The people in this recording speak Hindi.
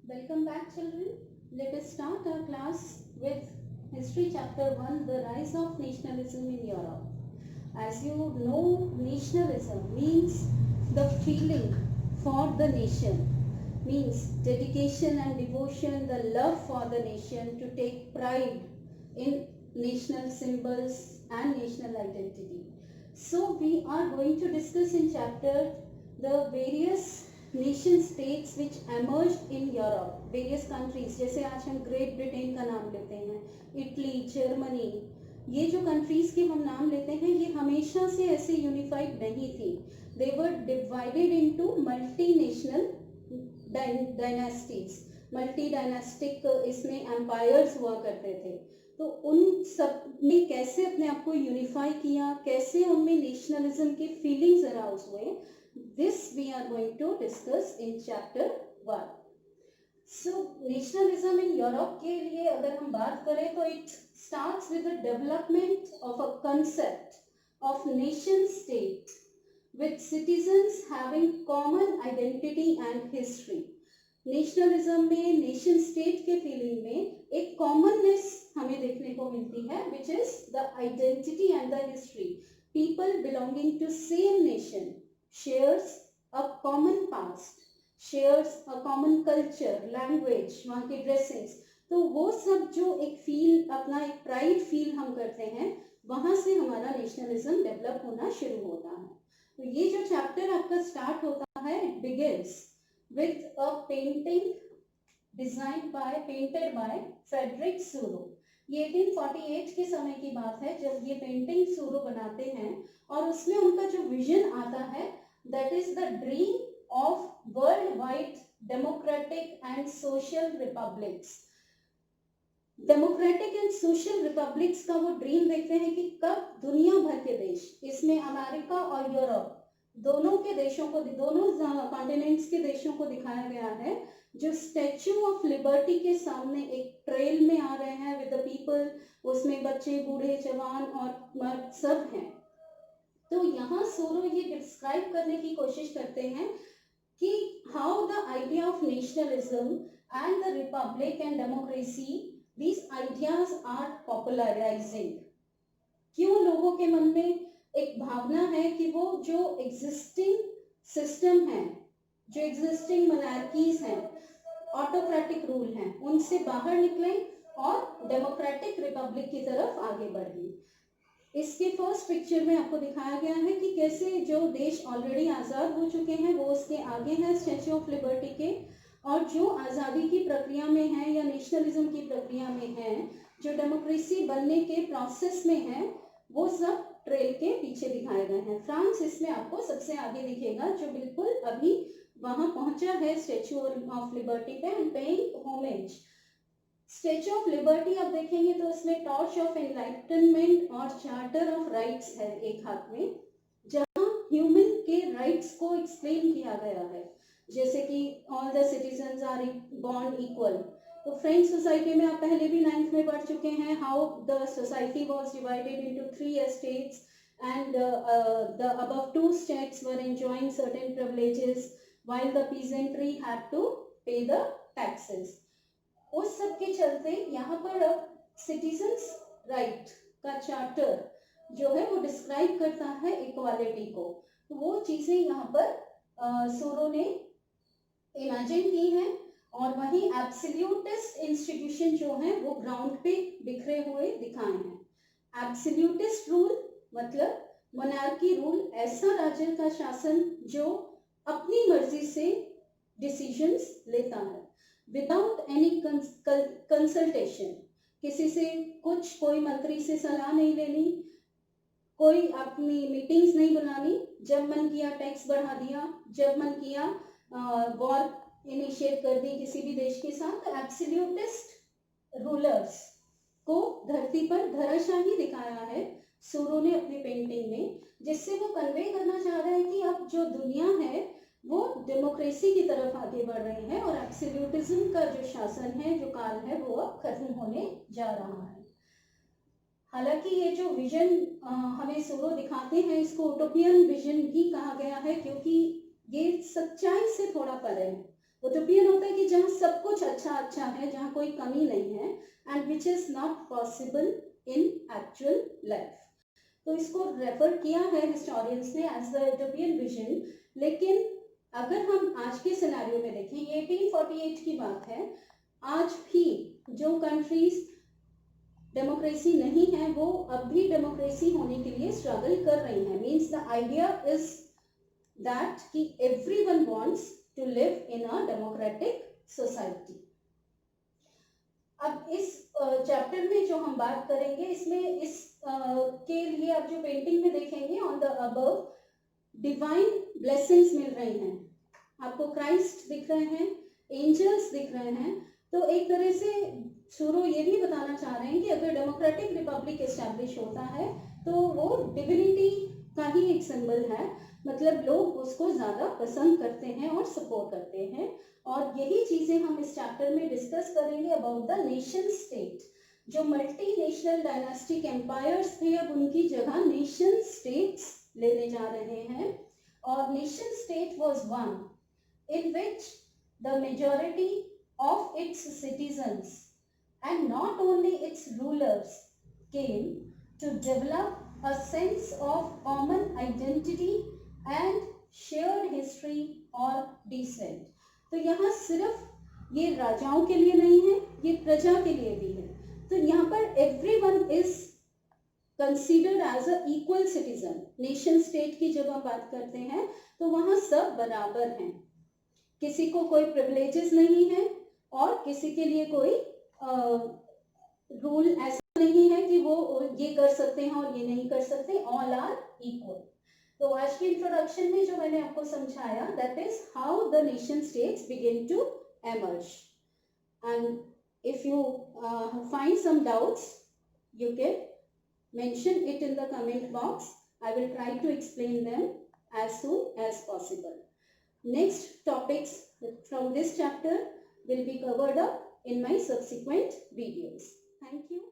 Welcome back, children. Let us start our class with History Chapter 1, The Rise of Nationalism in Europe. As you know, nationalism means the feeling for the nation, means dedication and devotion, the love for the nation, to take pride in national symbols and national identity. So we are going to discuss in chapter the various nation states which emerged in Europe, various countries, जैसे आज हम ग्रेट ब्रिटेन का नाम लेते हैं, इटली, जर्मनी, ये जो कंट्रीज के हम नाम लेते हैं ये हमेशा से ऐसे यूनिफाइड नहीं थी. They were divided into multi national dynasties, multi dynastic इसमें एम्पायर्स हुआ करते थे. तो उन सब ने कैसे अपने आप को यूनिफाई किया, कैसे उनमें नेशनलिज्म के फीलिंग्स अराउज हुए, this we are going to discuss in chapter 1. So nationalism in Europe के लिए अगर हम बात करें तो it starts with the development of a concept of nation state with citizens having common identity and history. Nationalism में, नेशन स्टेट के फीलिंग में एक कॉमननेस हमें देखने को मिलती है, which is the identity and the history. People belonging to same nation shares a common past, shares a common culture, language, वहाँ की ड्रेसेस, तो वो सब जो एक फील, अपना एक प्राइड फील हम करते हैं, वहाँ से हमारा नेशनलिज्म डेवलप होना शुरू होता है. तो ये जो चैप्टर आपका स्टार्ट होता है, it begins with a painting painted by Frederic Sorrieu. ये 1848 के समय की बात है जब ये पेंटिंग सूरो बनाते हैं, और उसमें उनका जो विजन आता है, that is the dream of worldwide democratic and social republics. Democratic and social republics का वो ड्रीम देखते हैं कि कब दुनिया भर के देश, इसमें अमेरिका और यूरोप, दोनों के देशों को, दोनों कॉन्टिनेंट्स के देशों को दिखाया गया है, जो स्टैच्यू ऑफ लिबर्टी के सामने एक ट्रेल में आ रहे हैं विद द पीपल. उसमें बच्चे, बूढ़े, जवान और मर्द सब हैं. तो यहाँ सूरो ये डिस्क्राइब करने की कोशिश करते हैं कि how the idea of nationalism and the Republic and democracy, these ideas are popularizing. क्यों लोगों के मन में एक भावना है कि वो जो एग्जिस्टिंग सिस्टम है, जो एग्जिस्टिंग मोनार्कीज हैं, ऑटोक्रेटिक रूल हैं, उनसे बाहर निकले और डेमोक्रेटिक रिपब्लिक की तरफ आगे बढ़े. इसके फर्स्ट पिक्चर में आपको दिखाया गया है कि कैसे जो देश ऑलरेडी आज़ाद हो चुके हैं वो उसके आगे हैं स्टैच्यू ऑफ लिबर्टी के, और जो आज़ादी की प्रक्रिया में है या नेशनलिज्म की प्रक्रिया में है, जो डेमोक्रेसी बनने के प्रोसेस में है, वो सब ट्रेल के पीछे दिखाए गए हैं. फ्रांस इसमें आपको सबसे आगे दिखेगा, जो बिल्कुल अभी वहां पहुंचा है स्टैच्यू ऑफ लिबर्टी पे and paying homage. Statue of liberty आप देखेंगे तो उसमें टॉर्च ऑफ एनलाइटनमेंट और चार्टर ऑफ राइट्स है एक हाथ में, जहां ह्यूमन के राइट्स को एक्सप्लेन किया गया है, जैसे कि all the citizens are born equal. तो फ्रेंच सोसाइटी में आप पहले भी 9th में पढ़ चुके हैं, how the society was divided into 3 estates and the above 2 states were enjoying certain privileges while the peasantry had to pay the taxes. उस सब के चलते यहाँ पर अब सिटीजन्स राइट का चार्टर जो है वो डिस्क्राइब करता है इक्वालिटी को. तो वो चीजें यहाँ पर सूरो ने इमेजिन की हैं, और वहीं एब्सोल्यूटिस्ट इंस्टीट्यूशन जो है वो ग्राउंड पे बिखरे हुए दिखाए हैं. एब्सोल्यूटिस्ट रूल मतलब मोनार्की रूल, ऐसा राज्य का शासन जो अपनी मर्जी से डिसीजंस लेता है विदाउट एनी कंसल्टेशन. किसी से कुछ, कोई मंत्री से सलाह नहीं लेनी, कोई अपनी मीटिंग्स नहीं बुलानी, जब मन किया टैक्स बढ़ा दिया, जब मन किया वॉर इनिशिएट कर दी किसी भी देश के साथ. एब्सोल्यूटिस्ट रूलर्स को धरती पर धराशाही दिखाया है सूरो ने अपनी पेंटिंग में, जिससे वो कन्वे करना चाह रहे हैं कि अब जो दुनिया है वो डेमोक्रेसी की तरफ आगे बढ़ रही है, और एब्सोल्यूटिज्म का जो शासन है, जो काल है, वो अब खत्म होने जा रहा है. हालांकि ये जो विजन हमें सूरो दिखाते हैं, इसको उटोपियन विजन भी कहा गया है, क्योंकि ये सच्चाई से थोड़ा परे है. यूटोपियन होता है कि जहाँ सब कुछ अच्छा अच्छा है, जहाँ कोई कमी नहीं है, and which is not possible in actual life. तो इसको रेफर किया है हिस्टोरियंस ने एज द यूटोपियन विजन। लेकिन अगर हम आज के सिनेरियो में देखें, ये 1848 की बात है, आज भी जो कंट्रीज डेमोक्रेसी नहीं है वो अब भी डेमोक्रेसी होने के लिए स्ट्रगल कर रही हैं। Means the idea is that कि everyone wants to live in a democratic society. अब इस चैप्टर में जो हम बात करेंगे, इसमें इस के लिए आप जो पेंटिंग में देखेंगे on the above, divine blessings मिल रही हैं आपको, क्राइस्ट दिख रहे हैं, एंजल्स दिख रहे हैं। तो एक तरह से शुरू ये भी बताना चाह रहे हैं कि अगर डेमोक्रेटिक रिपब्लिक एस्टैब्लिश होता है तो वो डिविनिटी का ही एक सिंबल है, मतलब लोग उसको ज़्यादा पसंद करते हैं और सपोर्ट करते हैं। और यही चीज़ें हम इस चैप्टर में डिस्कस करेंगे अबाउट द नेशन स्टेट। जो मल्टी नेशनल डायनास्टिक एम्पायर्स थे, अब उनकी जगह नेशन स्टेट्स लेने जा रहे हैं। और nation state was one in which the majority of its citizens and not only its rulers came to develop a sense of common identity and shared history or descent। तो यहाँ सिर्फ ये राजाओं के लिए नहीं है, ये प्रजा के लिए भी है। तो यहाँ पर everyone is considered as a equal citizen। Nation state की जब हम बात करते हैं तो वहाँ सब बराबर हैं, किसी को कोई प्रिविलेजेस नहीं है और किसी के लिए कोई रूल ऐसा नहीं है कि वो ये कर सकते हैं और ये नहीं कर सकते, ऑल आर इक्वल। तो आज की इंट्रोडक्शन में जो मैंने आपको समझाया, that is how the nation states begin to emerge. And if you find some doubts you can mention it in the comment box. I will try to explain them as soon as possible. Next topics from this chapter will be covered up in my subsequent videos. Thank you.